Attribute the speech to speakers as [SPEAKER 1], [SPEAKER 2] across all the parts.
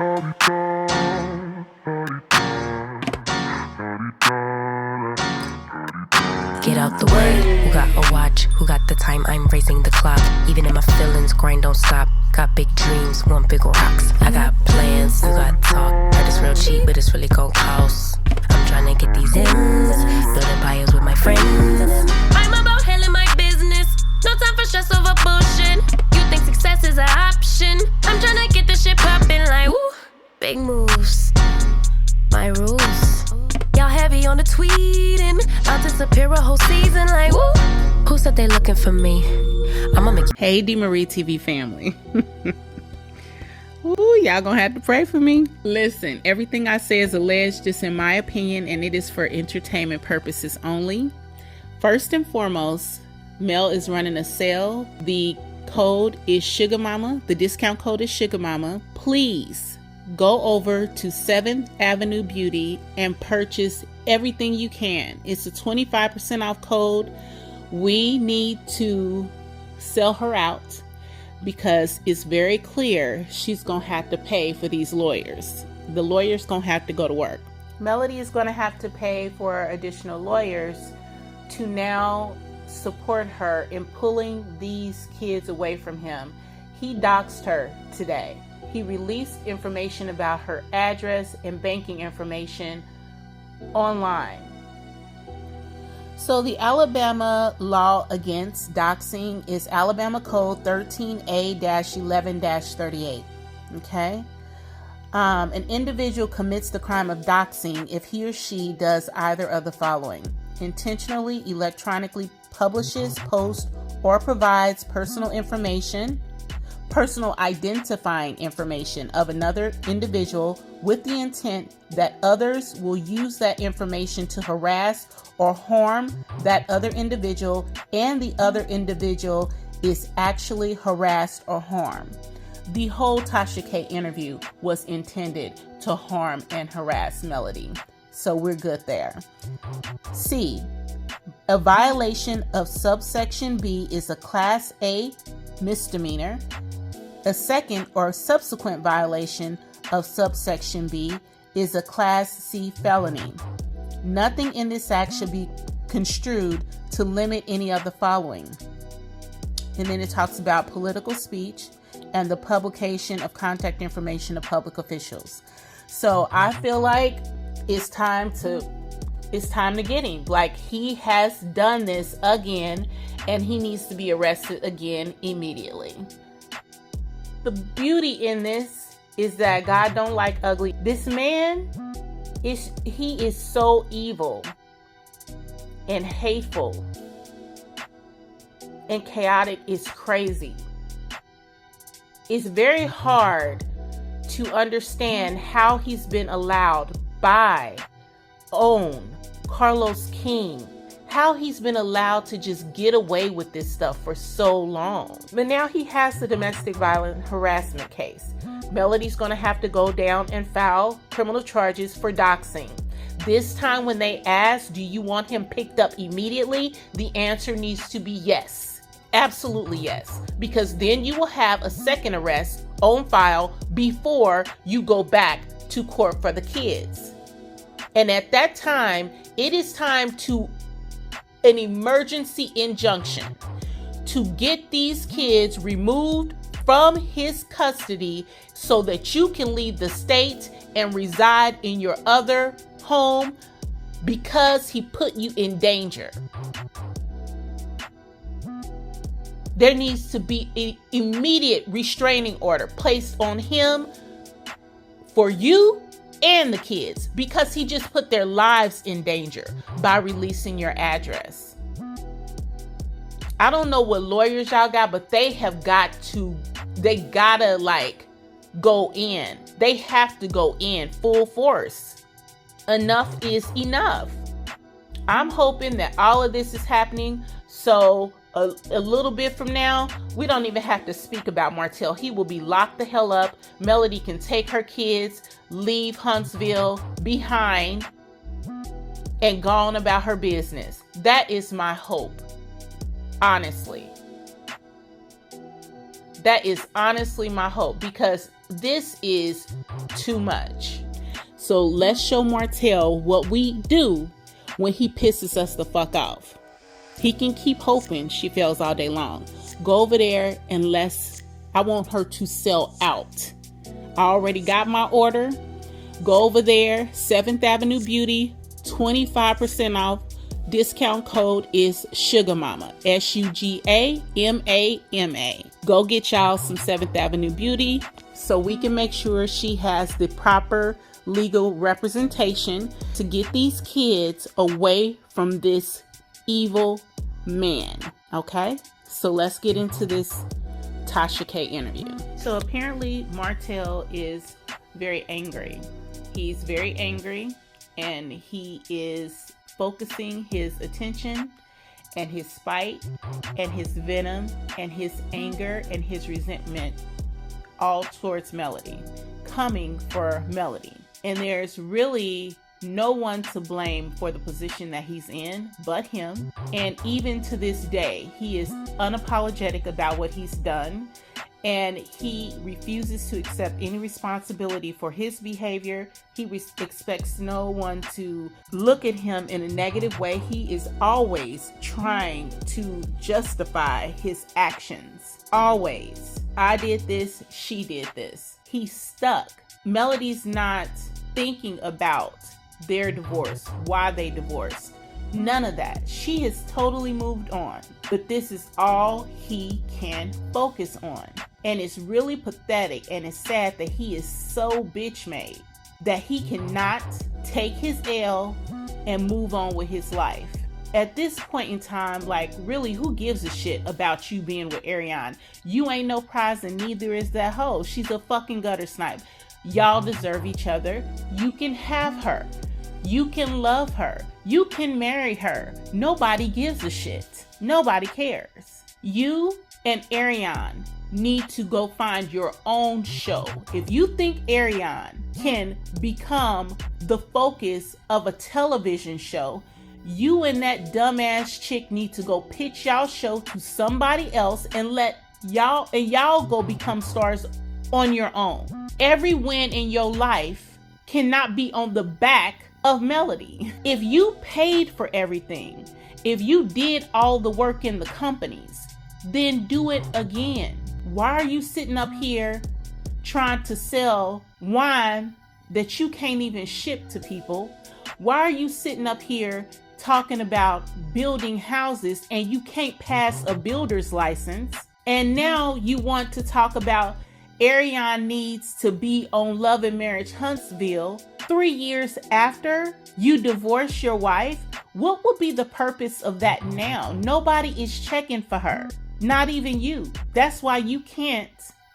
[SPEAKER 1] Get out the way. Who got a watch? Who got the time? I'm raising the clock. Even in my feelings, grind don't stop. Got big dreams, want big rocks. I got plans, you got talk. Heard it's real cheap, but it's really gon' cost. I'm trying to get these ends, building empires with my friends. I'm about handling my business. No time for stress over bullshit. You think success is an option? I'm trying to get this shit poppin' like woo. Big moves, my rules. Y'all heavy on the tweeting. I'll disappear a whole season like woo. Who said they looking for me? I'ma make.
[SPEAKER 2] Hey DeMarie TV family. Ooh, y'all gonna have to pray for me. Listen, everything I say is alleged, just in my opinion, and it is for entertainment purposes only. First and foremost, Mel is running a sale. The code is Sugar Mama. The discount code is Sugar Mama. Please go over to 7th Avenue Beauty and purchase everything you can. It's a 25% off code. We need to sell her out because it's very clear she's gonna have to pay for these lawyers. The lawyers gonna have to go to work. Melody is gonna have to pay for additional lawyers to now support her in pulling these kids away from him. He doxed her today. He released information about her address and banking information online. So the Alabama law against doxing is Alabama Code 13A-11-38. Okay? An individual commits the crime of doxing if he or she does either of the following: intentionally electronically publishes, posts, or provides personal information, personal identifying information of another individual with the intent that others will use that information to harass or harm that other individual, and the other individual is actually harassed or harmed. The whole Tasha K interview was intended to harm and harass Melody. So we're good there. C, a violation of subsection B is a Class A misdemeanor. A second or subsequent violation of subsection B is a Class C felony. Nothing in this act should be construed to limit any of the following. And then it talks about political speech and the publication of contact information of public officials. So I feel like it's time to get him. Like, he has done this again, and he needs to be arrested again immediately. The beauty in this is that God don't like ugly. This man he is so evil and hateful and chaotic. It's crazy. It's very hard to understand how he's been allowed by Carlos King, how he's been allowed to just get away with this stuff for so long. But now he has the domestic violence harassment case. Melody's going to have to go down and file criminal charges for doxing. This time when they ask, do you want him picked up immediately? The answer needs to be yes. Absolutely yes. Because then you will have a second arrest on file before you go back to court for the kids. And at that time, it is time to an emergency injunction to get these kids removed from his custody so that you can leave the state and reside in your other home because he put you in danger. There needs to be an immediate restraining order placed on him for you and the kids because he just put their lives in danger by releasing your address. I don't know what lawyers y'all got, but they gotta like go in. They have to go in full force. Enough is enough. I'm hoping that all of this is happening so a little bit from now, we don't even have to speak about Martell. He will be locked the hell up. Melody can take her kids, leave Huntsville behind, and go on about her business. That is my hope. Honestly. That is honestly my hope, because this is too much. So let's show Martell what we do when he pisses us the fuck off. He can keep hoping she fails all day long. Go over there and I want her to sell out. I already got my order. Go over there, 7th Avenue Beauty, 25% off. Discount code is Sugar Mama, SUGAMAMA. Go get y'all some 7th Avenue Beauty so we can make sure she has the proper legal representation to get these kids away from this evil man. Okay, so let's get into this Tasha K interview. So apparently Martell is very angry. He's very angry, and he is focusing his attention and his spite and his venom and his anger and his resentment all towards Melody, coming for Melody. And there's really no one to blame for the position that he's in but him. And even to this day, he is unapologetic about what he's done, and he refuses to accept any responsibility for his behavior. He expects no one to look at him in a negative way. He is always trying to justify his actions. Always. I did this, she did this. He's stuck. Melody's not thinking about their divorce, why they divorced. None of that. She has totally moved on. But this is all he can focus on. And it's really pathetic, and it's sad that he is so bitch made that he cannot take his L and move on with his life. At this point in time, like, really, who gives a shit about you being with Ariane? You ain't no prize, and neither is that hoe. She's a fucking gutter snipe. Y'all deserve each other. You can have her. You can love her. You can marry her. Nobody gives a shit. Nobody cares. You and Ariane need to go find your own show. If you think Ariane can become the focus of a television show, you and that dumbass chick need to go pitch y'all show to somebody else and let y'all go become stars on your own. Every win in your life cannot be on the back of Melody. If you paid for everything, if you did all the work in the companies, then do it again. Why are you sitting up here trying to sell wine that you can't even ship to people? Why are you sitting up here talking about building houses and you can't pass a builder's license? And now you want to talk about Ariane needs to be on Love and Marriage Huntsville 3 years after you divorce your wife? What would be the purpose of that now? Nobody is checking for her. Not even you. That's why you can't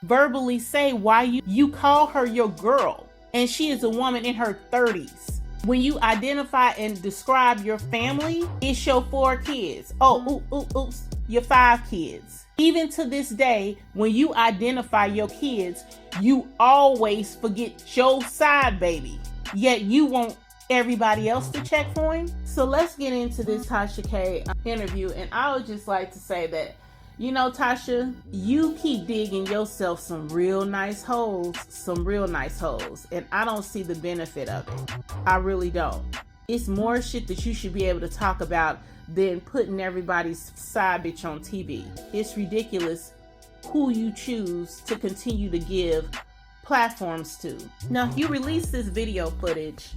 [SPEAKER 2] verbally say why you call her your girl. And she is a woman in her 30s. When you identify and describe your family, it's your 4 kids. Oh, oops, your 5 kids. Even to this day, when you identify your kids, you always forget your side baby. Yet you want everybody else to check for him. So let's get into this Tasha K interview. And I would just like to say that, you know, Tasha, you keep digging yourself some real nice holes. And I don't see the benefit of it. I really don't. It's more shit that you should be able to talk about than putting everybody's side bitch on TV. It's ridiculous who you choose to continue to give platforms to. Now, you released this video footage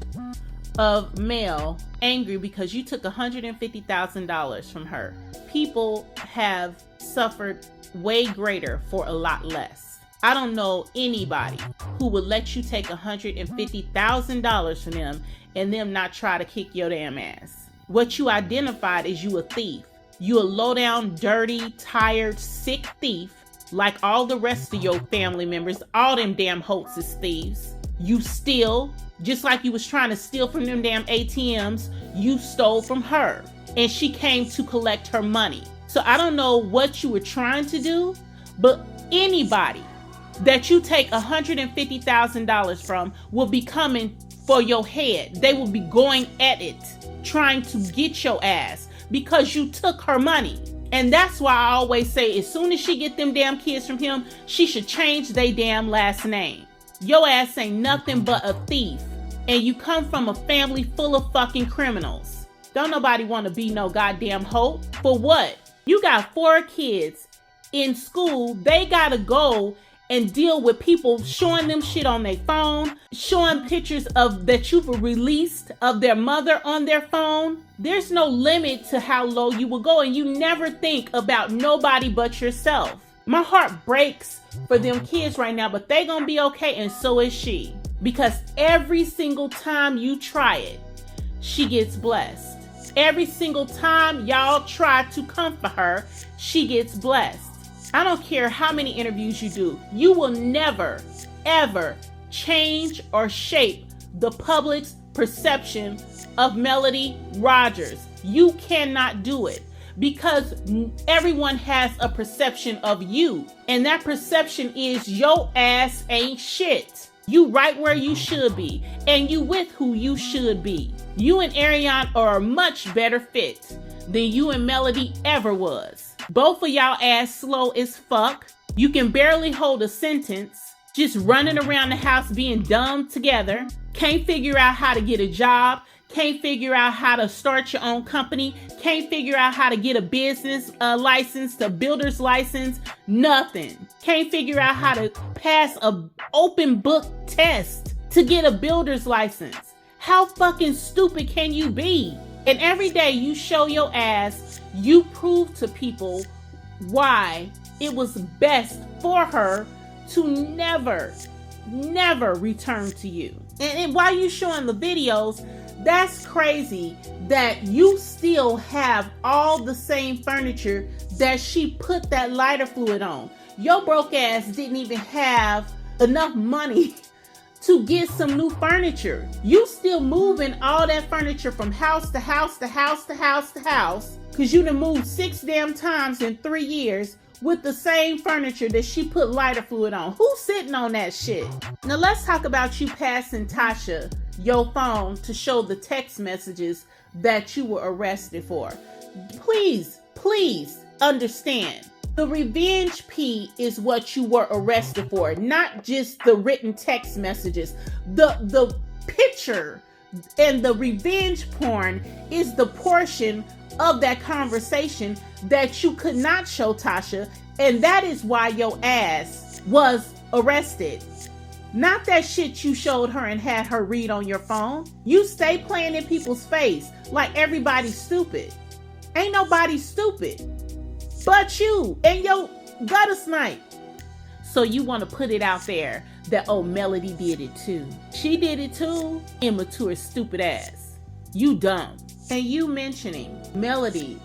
[SPEAKER 2] of Mel angry because you took $150,000 from her. People have suffered way greater for a lot less. I don't know anybody who would let you take $150,000 from them and them not try to kick your damn ass. What you identified is you a thief. You a low down, dirty, tired, sick thief, like all the rest of your family members. All them damn Holts is thieves. You steal, just like you was trying to steal from them damn ATMs. You stole from her, and she came to collect her money. So I don't know what you were trying to do, but anybody that you take $150,000 from will be coming for your head. They will be going at it, trying to get your ass because you took her money. And that's why I always say, as soon as she get them damn kids from him, she should change they damn last name. Your ass ain't nothing but a thief. And you come from a family full of fucking criminals. Don't nobody want to be no goddamn Holt. For what? You got 4 kids in school. They gotta go and deal with people showing them shit on their phone, showing pictures of that you've released of their mother on their phone. There's no limit to how low you will go, and you never think about nobody but yourself. My heart breaks for them kids right now, but they gonna be okay, and so is she. Because every single time you try it, she gets blessed. Every single time y'all try to comfort her, she gets blessed. I don't care how many interviews you do, you will never, ever change or shape the public's perception of Melody Rodgers. You cannot do it because everyone has a perception of you, and that perception is your ass ain't shit. You right where you should be, and you with who you should be. You and Ariane are a much better fit than you and Melody ever was. Both of y'all ass slow as fuck. You can barely hold a sentence, just running around the house being dumb together. Can't figure out how to get a job. Can't figure out how to start your own company. Can't figure out how to get a business license, a builder's license. Nothing. Can't figure out how to pass a open book test to get a builder's license. How fucking stupid can you be? And every day you show your ass, you prove to people why it was best for her to never return to you. And while you showing the videos, that's crazy that you still have all the same furniture that she put that lighter fluid on. Your broke ass didn't even have enough money to get some new furniture. You still moving all that furniture from house to house to house to house to house, because you done moved 6 damn times in 3 years with the same furniture that she put lighter fluid on. Who's sitting on that shit? Now let's talk about you passing Tasha your phone to show the text messages that you were arrested for. Please understand. The revenge P is what you were arrested for, not just the written text messages. The picture and the revenge porn is the portion of that conversation that you could not show Tasha, and that is why your ass was arrested. Not that shit you showed her and had her read on your phone. You stay playing in people's face like everybody's stupid. Ain't nobody stupid but you and your gutter snipe. So you want to put it out there that, oh, Melody did it too. She did it too. Immature, stupid ass. You dumb. And you mentioning Melody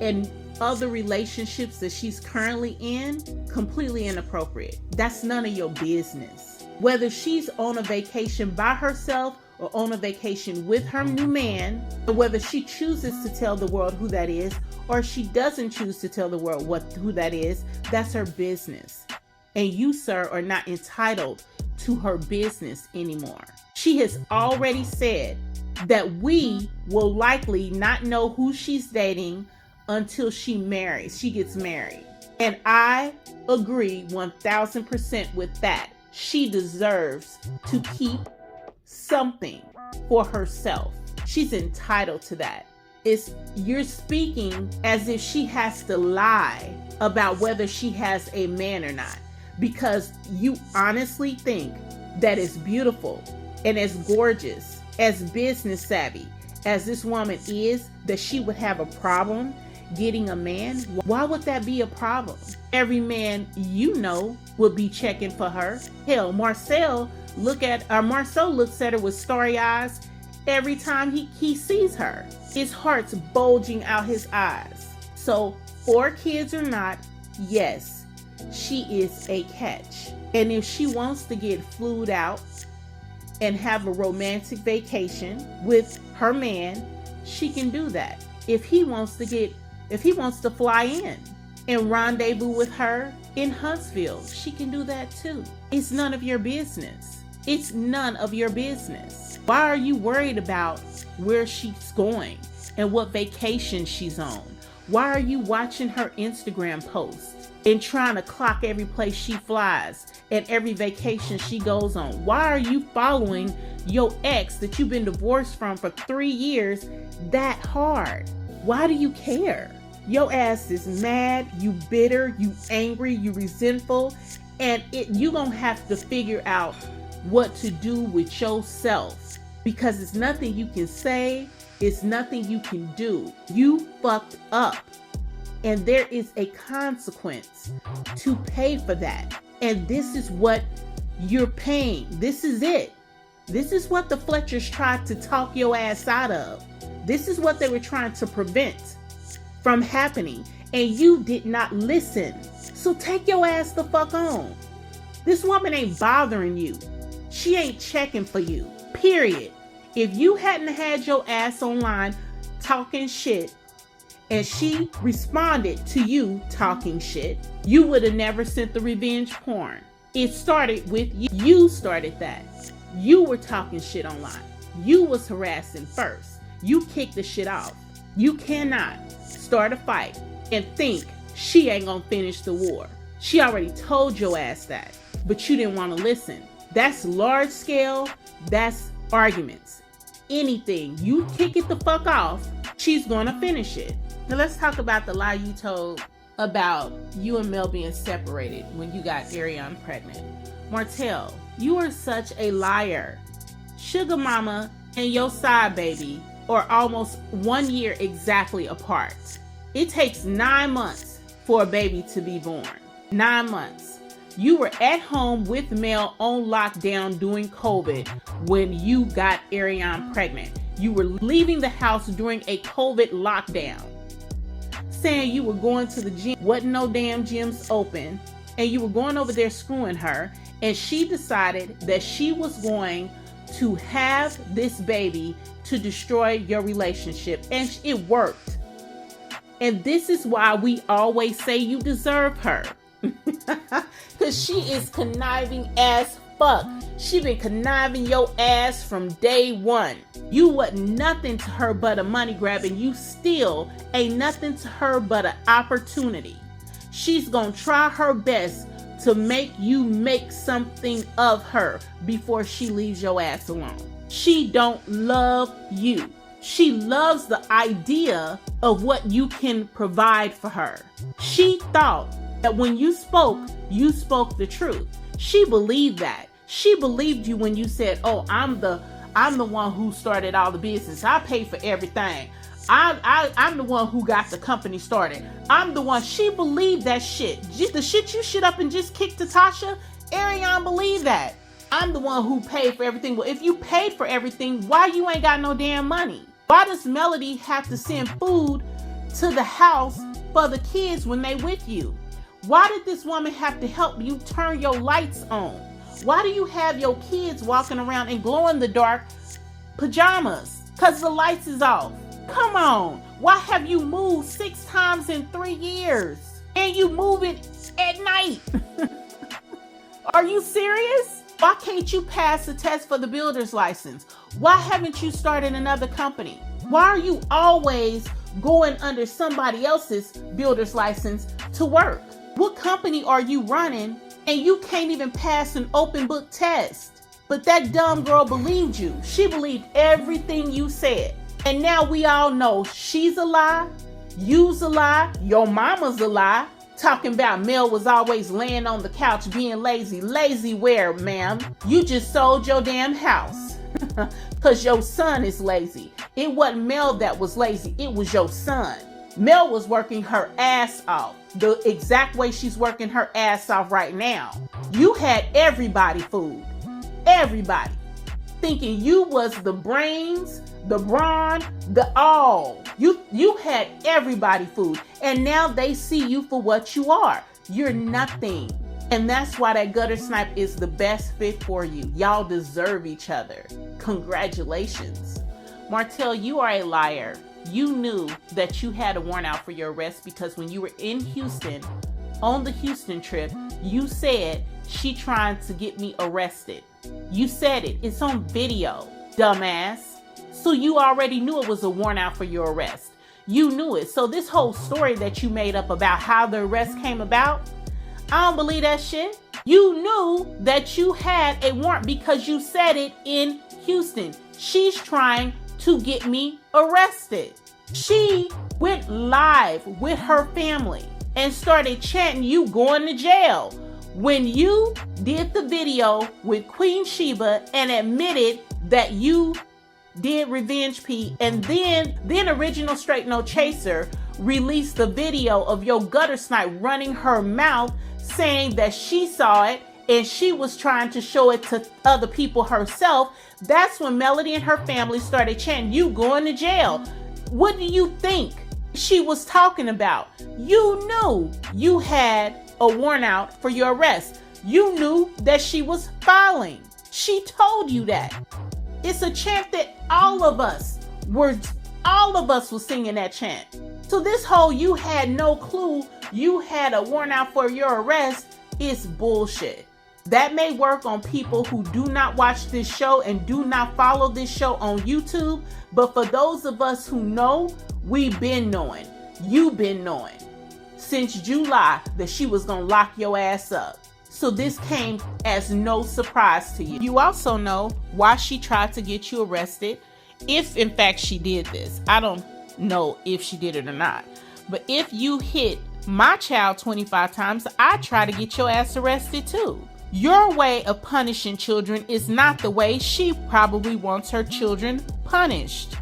[SPEAKER 2] and other relationships that she's currently in, completely inappropriate. That's none of your business. Whether she's on a vacation by herself or on a vacation with her new man, or whether she chooses to tell the world who that is, or she doesn't choose to tell the world who that is, that's her business. And you, sir, are not entitled to her business anymore. She has already said that we will likely not know who she's dating until she gets married. And I agree 1000% with that. She deserves to keep something for herself. She's entitled to that. You're speaking as if she has to lie about whether she has a man or not, because you honestly think that as beautiful and as gorgeous, as business savvy as this woman is, that she would have a problem getting a man. Why would that be a problem? Every man you know would be checking for her. Hell, Marcel looks at her with starry eyes every time he sees her. His heart's bulging out his eyes. So 4 kids or not, yes, she is a catch. And if she wants to get flued out and have a romantic vacation with her man, she can do that. If he wants to fly in and rendezvous with her in Huntsville, she can do that too. It's none of your business. It's none of your business. Why are you worried about where she's going and what vacation she's on? Why are you watching her Instagram posts and trying to clock every place she flies and every vacation she goes on? Why are you following your ex that you've been divorced from for 3 years that hard? Why do you care? Your ass is mad, you bitter, you angry, you resentful, and you gonna have to figure out what to do with yourself, because it's nothing you can say, it's nothing you can do. You fucked up, and there is a consequence to pay for that. And this is what you're paying. This is it. This is what the Fletchers tried to talk your ass out of. This is what they were trying to prevent from happening, and you did not listen. So take your ass the fuck on. This woman ain't bothering you. She ain't checking for you, period. If you hadn't had your ass online talking shit and she responded to you talking shit, you would have never sent the revenge porn. It started with you. You started that. You were talking shit online. You was harassing first. You kicked the shit off. You cannot start a fight and think she ain't gonna finish the war. She already told your ass that, but you didn't want to listen. That's large scale. That's arguments. Anything you kick it the fuck off, she's gonna finish it. Now let's talk about the lie you told about you and Mel being separated when you got Ariane pregnant. Martell, you are such a liar. Sugar mama and your side baby are almost 1 year exactly apart. It takes 9 months for a baby to be born. 9 months. You were at home with Mel on lockdown during COVID when you got Ariane pregnant. You were leaving the house during a COVID lockdown, saying you were going to the gym. Wasn't no damn gyms open, and you were going over there screwing her, and she decided that she was going to have this baby to destroy your relationship, and it worked. And this is why we always say you deserve her. Because she is conniving as fuck. She been conniving your ass from day one. You wasn't nothing to her but a money grab, and you still ain't nothing to her but an opportunity. She's gonna try her best to make you make something of her before she leaves your ass alone. She don't love you. She loves the idea of what you can provide for her. She thought that when you spoke the truth. She believed that. She believed you when you said, "Oh, I'm the one who started all the business. I pay for everything. I'm the one who got the company started. I'm the one." She believed that shit. The shit you shit up and just kicked to Tasha, Ariane believed that. I'm the one who paid for everything. Well, if you paid for everything, why you ain't got no damn money? Why does Melody have to send food to the house for the kids when they with you? Why did this woman have to help you turn your lights on? Why do you have your kids walking around in glow-in-the-dark pajamas? Because the lights is off. Come on. Why have you moved 6 times in 3 years? And you move it at night? Are you serious? Why can't you pass the test for the builder's license? Why haven't you started another company? Why are you always going under somebody else's builder's license to work? What company are you running and you can't even pass an open book test? But that dumb girl believed you. She believed everything you said. And now we all know she's a lie, you's a lie, your mama's a lie. Talking about Mel was always laying on the couch being lazy. Lazy where, ma'am? You just sold your damn house because your son is lazy. It wasn't Mel that was lazy. It was your son. Mel was working her ass off the exact way she's working her ass off right now. You had everybody fooled. Everybody. Thinking you was the brains, the brawn, the all. You had everybody fooled. And now they see you for what you are. You're nothing. And that's why that gutter snipe is the best fit for you. Y'all deserve each other. Congratulations. Martell, you are a liar. You knew that you had a warrant out for your arrest because when you were in Houston, on the Houston trip, you said, "She trying to get me arrested." You said it. It's on video, dumbass. So you already knew it was a warrant out for your arrest. You knew it. So this whole story that you made up about how the arrest came about, I don't believe that shit. You knew that you had a warrant because you said it in Houston. She's trying to get me arrested. She went live with her family and started chanting, "You going to jail." When you did the video with Queen Sheba and admitted that you did Revenge P, and then Original Straight No Chaser released the video of your gutter snipe running her mouth saying that she saw it and she was trying to show it to other people herself, that's when Melody and her family started chanting, "You going to jail." What do you think she was talking about? You knew you had a warrant out for your arrest. You knew that she was filing. She told you that. It's a chant that all of us was singing that chant. So this whole "you had no clue you had a warrant out for your arrest" is bullshit. That may work on people who do not watch this show and do not follow this show on YouTube, but for those of us who know, we've been knowing, you've been knowing since July that she was gonna lock your ass up. So this came as no surprise to you. You also know why she tried to get you arrested, if in fact she did this. I don't know if she did it or not. But if you hit my child 25 times, I try to get your ass arrested too. Your way of punishing children is not the way she probably wants her children punished.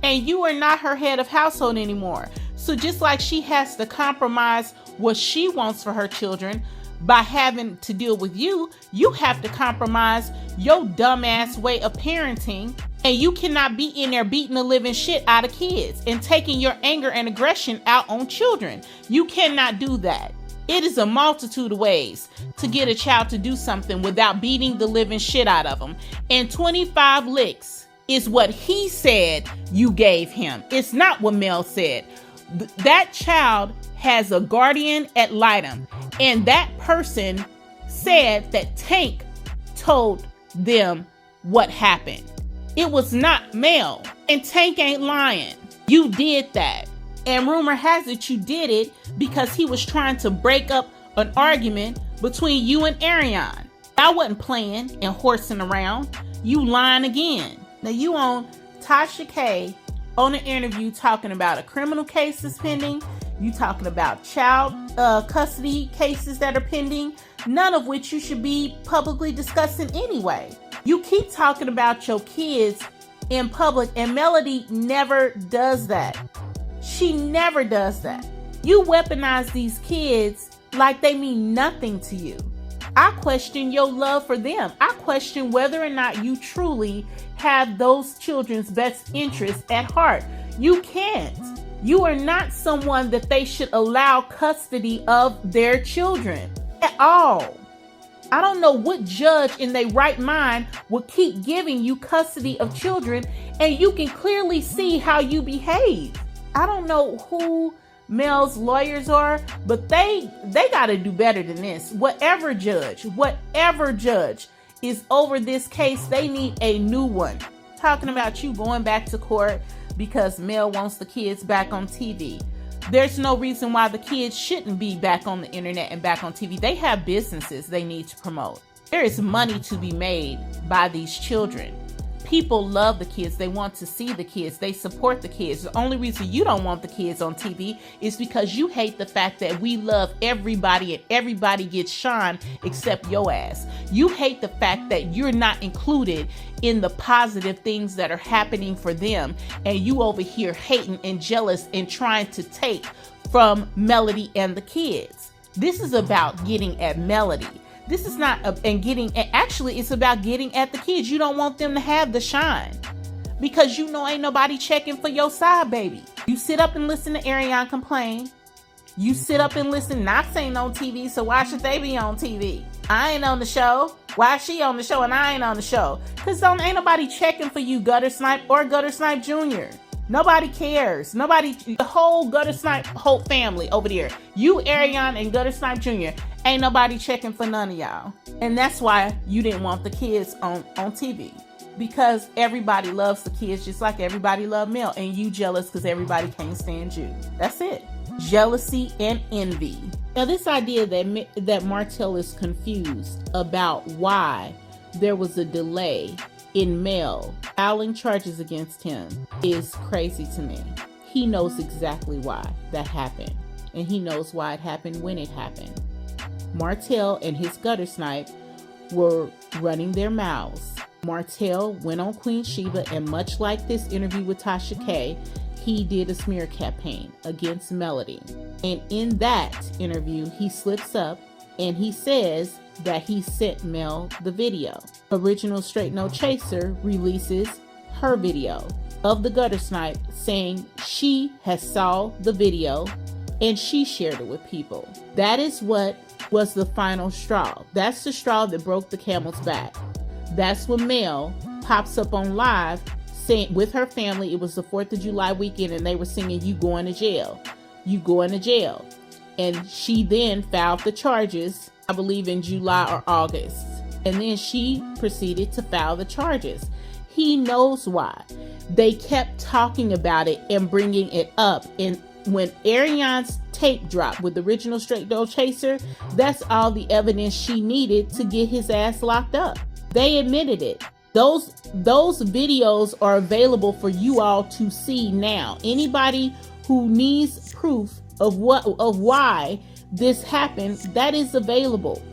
[SPEAKER 2] And you are not her head of household anymore. So just like she has to compromise what she wants for her children by having to deal with you, you have to compromise your dumbass way of parenting. And you cannot be in there beating the living shit out of kids and taking your anger and aggression out on children. You cannot do that. It is a multitude of ways to get a child to do something without beating the living shit out of them. And 25 licks is what he said you gave him. It's not what Mel said. That child has a guardian ad litem, and that person said that Tank told them what happened. It was not Mel, and Tank ain't lying. You did that. And rumor has it you did it because he was trying to break up an argument between you and Ariane. I wasn't playing and horsing around. You lying again. Now you on Tasha K on an interview talking about a criminal case is pending. You talking about child custody cases that are pending, none of which you should be publicly discussing anyway. You keep talking about your kids in public, and Melody never does that. She never does that. You weaponize these kids like they mean nothing to you. I question your love for them. I question whether or not you truly have those children's best interests at heart. You can't. You are not someone that they should allow custody of their children at all. I don't know what judge in their right mind would keep giving you custody of children, and you can clearly see how you behave. I don't know who Mel's lawyers are, but they got to do better than this. Whatever judge is over this case, they need a new one. Talking about you going back to court because Mel wants the kids back on TV. There's no reason why the kids shouldn't be back on the internet and back on TV. They have businesses they need to promote. There is money to be made by these children. People love the kids. They want to see the kids. They support the kids. The only reason you don't want the kids on TV is because you hate the fact that we love everybody and everybody gets shine except your ass. You hate the fact that you're not included in the positive things that are happening for them, and you over here hating and jealous and trying to take from Melody and the kids. This is about getting at Melody. This is not actually it's about getting at the kids. You don't want them to have the shine because you know ain't nobody checking for your side, baby. You sit up and listen to Ariane complain. You sit up and listen. Knox ain't on TV, so why should they be on TV? I ain't on the show. Why is she on the show and I ain't on the show? Because ain't nobody checking for you, Gutter Snipe or Gutter Snipe Jr. Nobody cares. Nobody, the whole Gutter Snipe Holt family over there. You, Ariane, and Gutter Snipe Jr. Ain't nobody checking for none of y'all. And that's why you didn't want the kids on TV. because everybody loves the kids just like everybody loved Mel, and you jealous because everybody can't stand you. That's it. Jealousy and envy. Now, this idea that Martell is confused about why there was a delay in Mel filing charges against him is crazy to me. He knows exactly why that happened, and he knows why it happened when it happened. Martell and his gutter snipe were running their mouths. Martell went on Queen Sheba, and much like this interview with Tasha K, he did a smear campaign against Melody. And in that interview, he slips up and he says that he sent Mel the video. Original Straight No Chaser releases her video of the gutter snipe saying she has saw the video and she shared it with people. That is what was the final straw. That's the straw that broke the camel's back. That's when Mel pops up on live saying with her family, it was the 4th of July weekend, and they were singing, "You going to jail, you going to jail." And she then filed the charges, I believe in July or August. And then she proceeded to file the charges. He knows why. They kept talking about it and bringing it up. And when Ariane's tape dropped with the Original Straight No Chaser, that's all the evidence she needed to get his ass locked up. They admitted it. Those videos are available for you all to see now. Anybody who needs proof of why this happened, that is available.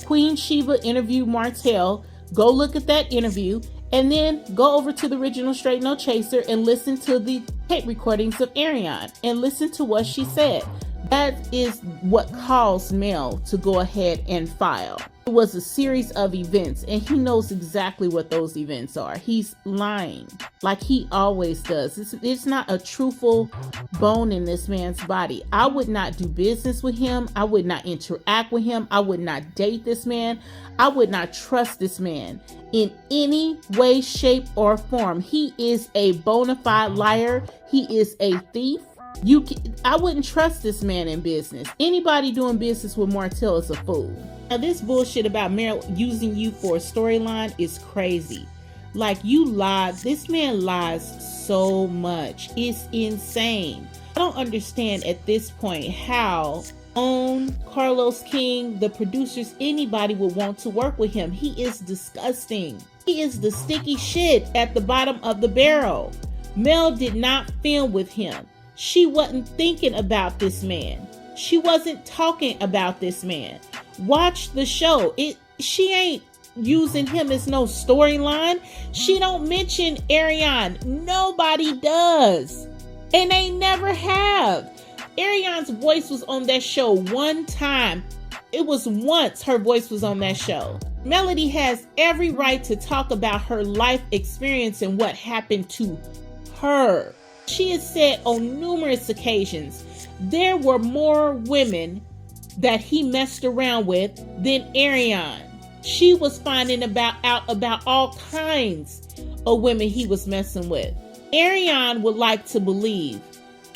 [SPEAKER 2] Queen Sheba interviewed Martell. Go look at that interview, and then go over to the Original Straight No Chaser and listen to the tape recordings of Ariane and listen to what she said. That is what caused Mel to go ahead and file. It was a series of events, and he knows exactly what those events are. He's lying like he always does. It's not a truthful bone in this man's body. I would not do business with him. I would not interact with him. I would not date this man. I would not trust this man in any way, shape, or form. He is a bona fide liar. He is a thief. I wouldn't trust this man in business. Anybody doing business with Martell is a fool. Now, this bullshit about Meryl using you for a storyline is crazy. Like, you lied. This man lies so much. It's insane. I don't understand at this point how Carlos King, the producers, anybody would want to work with him. He is disgusting. He is the sticky shit at the bottom of the barrel. Mel did not film with him. She wasn't thinking about this man. She wasn't talking about this man. Watch the show. She ain't using him as no storyline. She don't mention Ariane. Nobody does. And they never have. Ariane's voice was on that show one time. It was once her voice was on that show. Melody has every right to talk about her life experience and what happened to her. She has said on numerous occasions, there were more women that he messed around with than Ariane. She was finding out about all kinds of women he was messing with. Ariane would like to believe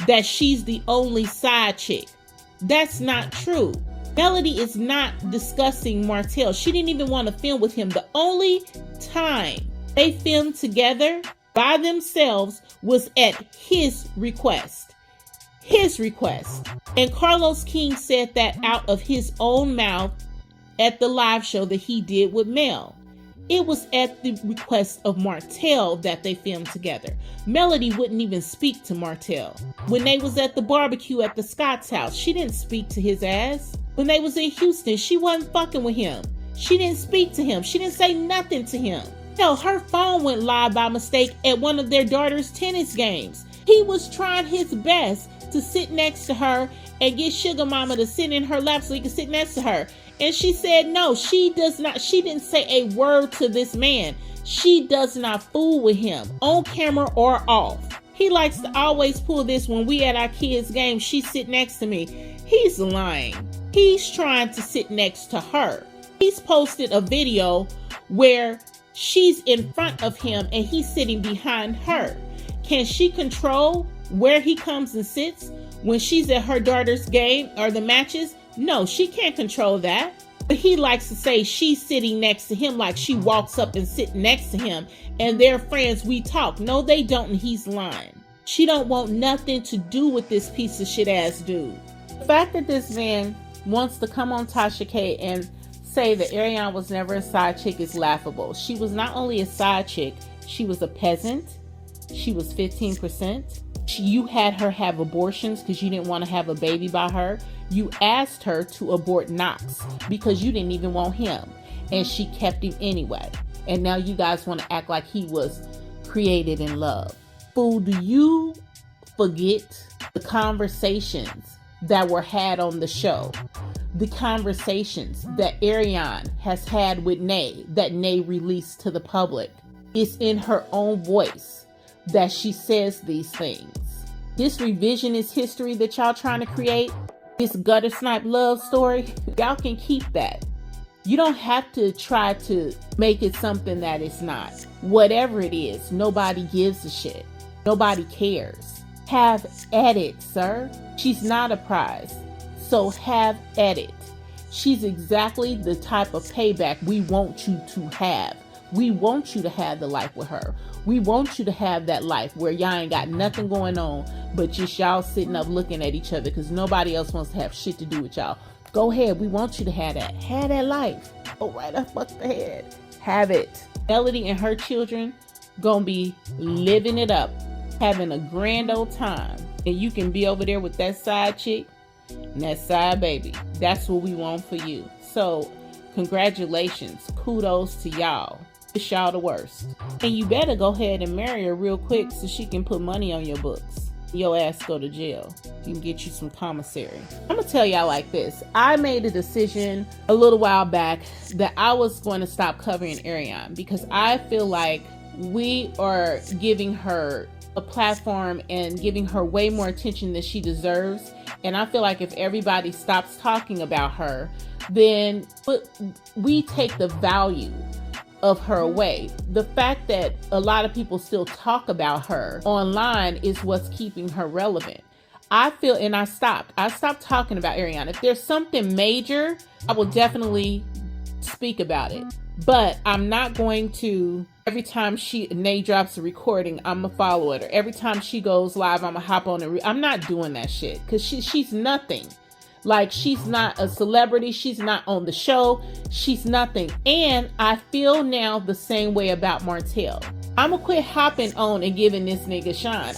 [SPEAKER 2] that she's the only side chick. That's not true. Melody is not discussing Martell. She didn't even want to film with him. The only time they filmed together by themselves was at his request. His request. And Carlos King said that out of his own mouth at the live show that he did with Mel. It was at the request of Martell that they filmed together. Melody wouldn't even speak to Martell. When they was at the barbecue at the Scott's house, she didn't speak to his ass. When they was in Houston, she wasn't fucking with him. She didn't speak to him. She didn't say nothing to him. Hell, her phone went live by mistake at one of their daughter's tennis games. He was trying his best to sit next to her and get Sugar Mama to sit in her lap so he could sit next to her. And she said no, she does not. She didn't say a word to this man. She does not fool with him, on camera or off. He likes to always pull this when we at our kids' game, she sit next to me. He's lying. He's trying to sit next to her. He's posted a video where she's in front of him and he's sitting behind her. Can she control where he comes and sits when she's at her daughter's game or the matches? No, she can't control that. But he likes to say she's sitting next to him, like she walks up and sit next to him and they're friends, we talk. No, they don't, and he's lying. She don't want nothing to do with this piece of shit ass dude. The fact that this man wants to come on Tasha K and say that Ariane was never a side chick is laughable. She was not only a side chick, she was a peasant. She was 15%. You had her have abortions because you didn't want to have a baby by her. You asked her to abort Knox because you didn't even want him, and she kept him anyway. And now you guys want to act like he was created in love. Fool, do you forget the conversations that were had on the show? The conversations that Ariane has had with Nay, that Nay released to the public. It's in her own voice that she says these things. This revisionist history that y'all trying to create, this gutter snipe love story, y'all can keep that. You don't have to try to make it something that it's not. Whatever it is, nobody gives a shit. Nobody cares. Have at it, sir. She's not a prize, so have at it. She's exactly the type of payback we want you to have. We want you to have the life with her. We want you to have that life where y'all ain't got nothing going on but just y'all sitting up looking at each other because nobody else wants to have shit to do with y'all. Go ahead. We want you to have that. Have that life. Go right up fuck the head. Have it. Melody and her children gonna be living it up, having a grand old time. And you can be over there with that side chick and that side baby. That's what we want for you. So congratulations. Kudos to y'all. Wish y'all the worst. And you better go ahead and marry her real quick so she can put money on your books. Your ass go to jail. You can get you some commissary. I'm gonna tell y'all like this. I made a decision a little while back that I was going to stop covering Ariane because I feel like we are giving her a platform and giving her way more attention than she deserves. And I feel like if everybody stops talking about her, then we take the value of her away. The fact that a lot of people still talk about her online is what's keeping her relevant. I feel, and I stopped talking about Ariane. If there's something major, I will definitely speak about it. But I'm not going to, every time Nay drops a recording, I'm gonna follow it. Or every time she goes live, I'm gonna hop on it. I'm not doing that shit because she's nothing. Like, she's not a celebrity. She's not on the show. She's nothing. And I feel now the same way about Martell. I'm gonna quit hopping on and giving this nigga shine.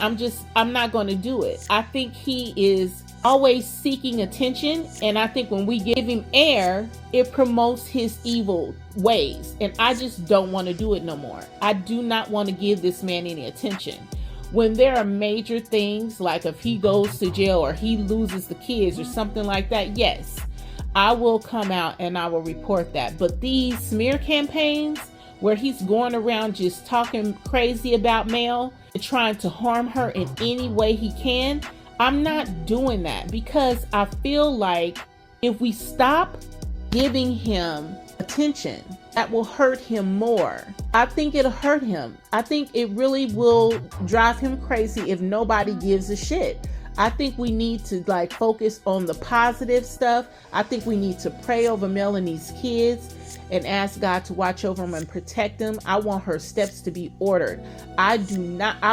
[SPEAKER 2] I'm not gonna do it. I think he is always seeking attention. And I think when we give him air, it promotes his evil ways. And I just don't want to do it no more. I do not want to give this man any attention. When there are major things, like if he goes to jail or he loses the kids or something like that, yes, I will come out and I will report that. But these smear campaigns where he's going around just talking crazy about Mel and trying to harm her in any way he can, I'm not doing that because I feel like if we stop giving him attention, that will hurt him more. I think it'll hurt him. I think it really will drive him crazy if nobody gives a shit. I think we need to focus on the positive stuff. I think we need to pray over Melanie's kids and ask God to watch over them and protect them. I want her steps to be ordered. I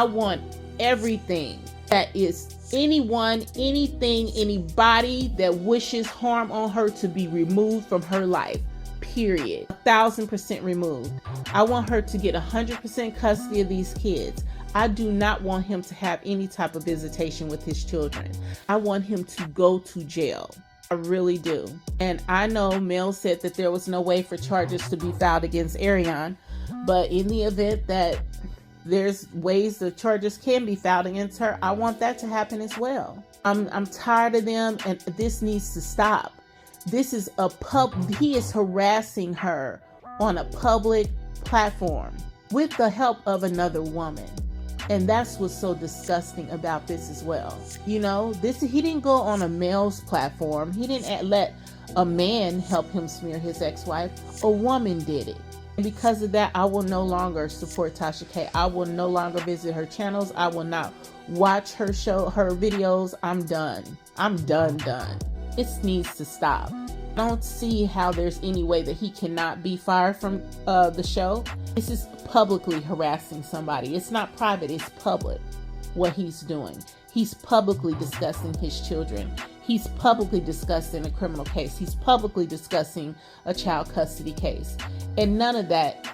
[SPEAKER 2] want everything that is anyone, anything, anybody that wishes harm on her to be removed from her life. Period. 1,000% removed. I want her to get 100% custody of these kids. I do not want him to have any type of visitation with his children. I want him to go to jail. I really do. And I know Mel said that there was no way for charges to be filed against Ariane, but in the event that there's ways the charges can be filed against her, I want that to happen as well. I'm tired of them, and this needs to stop. This is he is harassing her on a public platform with the help of another woman. And that's what's so disgusting about this as well. You know, he didn't go on a male's platform. He didn't let a man help him smear his ex-wife. A woman did it. And because of that, I will no longer support Tasha K. I will no longer visit her channels. I will not watch her videos. I'm done. I'm done. This needs to stop. I don't see how there's any way that he cannot be fired from the show. This is publicly harassing somebody. It's not private, it's public what he's doing. He's publicly discussing his children. He's publicly discussing a criminal case. He's publicly discussing a child custody case. And none of that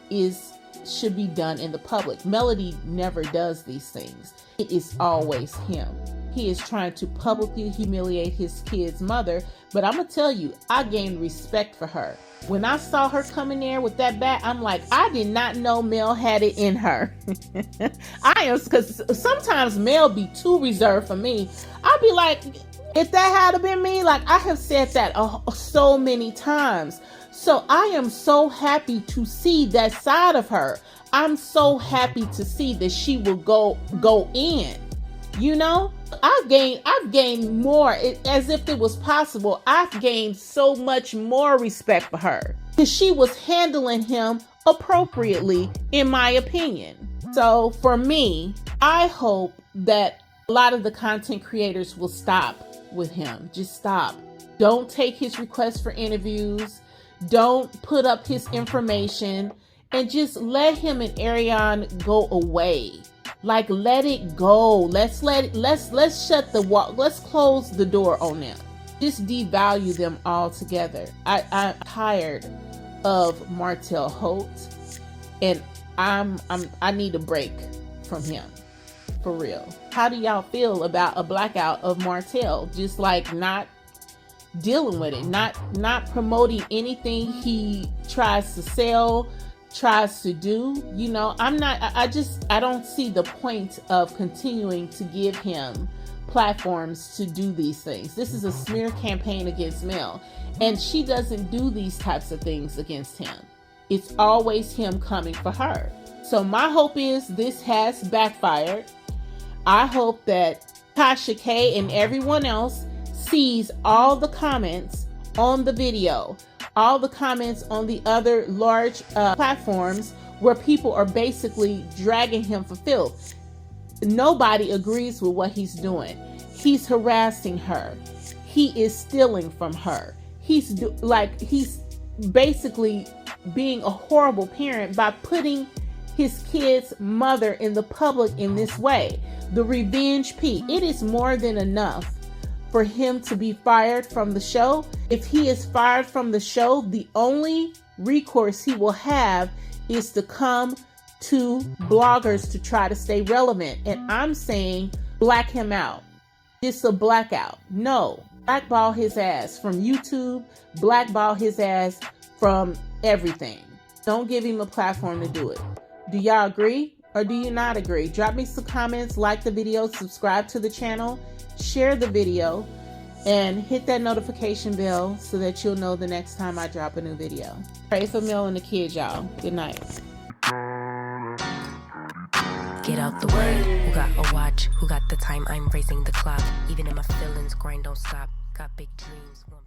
[SPEAKER 2] should be done in the public. Melody never does these things. It is always him. He is trying to publicly humiliate his kid's mother, but I'm gonna tell you, I gained respect for her. When I saw her come in there with that bat, I'm like, I did not know Mel had it in her. Because sometimes Mel be too reserved for me. I'd be like, if that had been me, like I have said that so many times. So I am so happy to see that side of her. I'm so happy to see that she will go in. You know, I've gained more, as if it was possible. I've gained so much more respect for her because she was handling him appropriately, in my opinion. So for me, I hope that a lot of the content creators will stop with him. Just stop. Don't take his requests for interviews. Don't put up his information, and just let him and Ariane go away. Like, let it go. Let's shut the wall. Let's close the door on them. Just devalue them all together. I'm tired of Martell Holt, and I need a break from him, for real. How do y'all feel about a blackout of Martell? Just like not dealing with it, not promoting anything he tries to sell, tries to do. You know, I don't see the point of continuing to give him platforms to do these things. This is a smear campaign against Mel, and she doesn't do these types of things against him. It's always him coming for her. So my hope is this has backfired. I hope that Tasha K and everyone else sees all the comments on the video, all the comments on the other large platforms where people are basically dragging him for filth. Nobody agrees with what he's doing. He's harassing her. He is stealing from her. He's basically being a horrible parent by putting his kid's mother in the public in this way. The revenge P. It is more than enough for him to be fired from the show. If he is fired from the show, the only recourse he will have is to come to bloggers to try to stay relevant. And I'm saying black him out. It's a blackout. No, blackball his ass from YouTube, blackball his ass from everything. Don't give him a platform to do it. Do y'all agree or do you not agree? Drop me some comments, like the video, subscribe to the channel, share the video, and hit that notification bell so that you'll know the next time I drop a new video. Pray for Mel and the kids, y'all. Good night.
[SPEAKER 1] Get out the way. Who got a watch? Who got the time? I'm raising the clock. Even if my feelings grind don't stop. Got big dreams.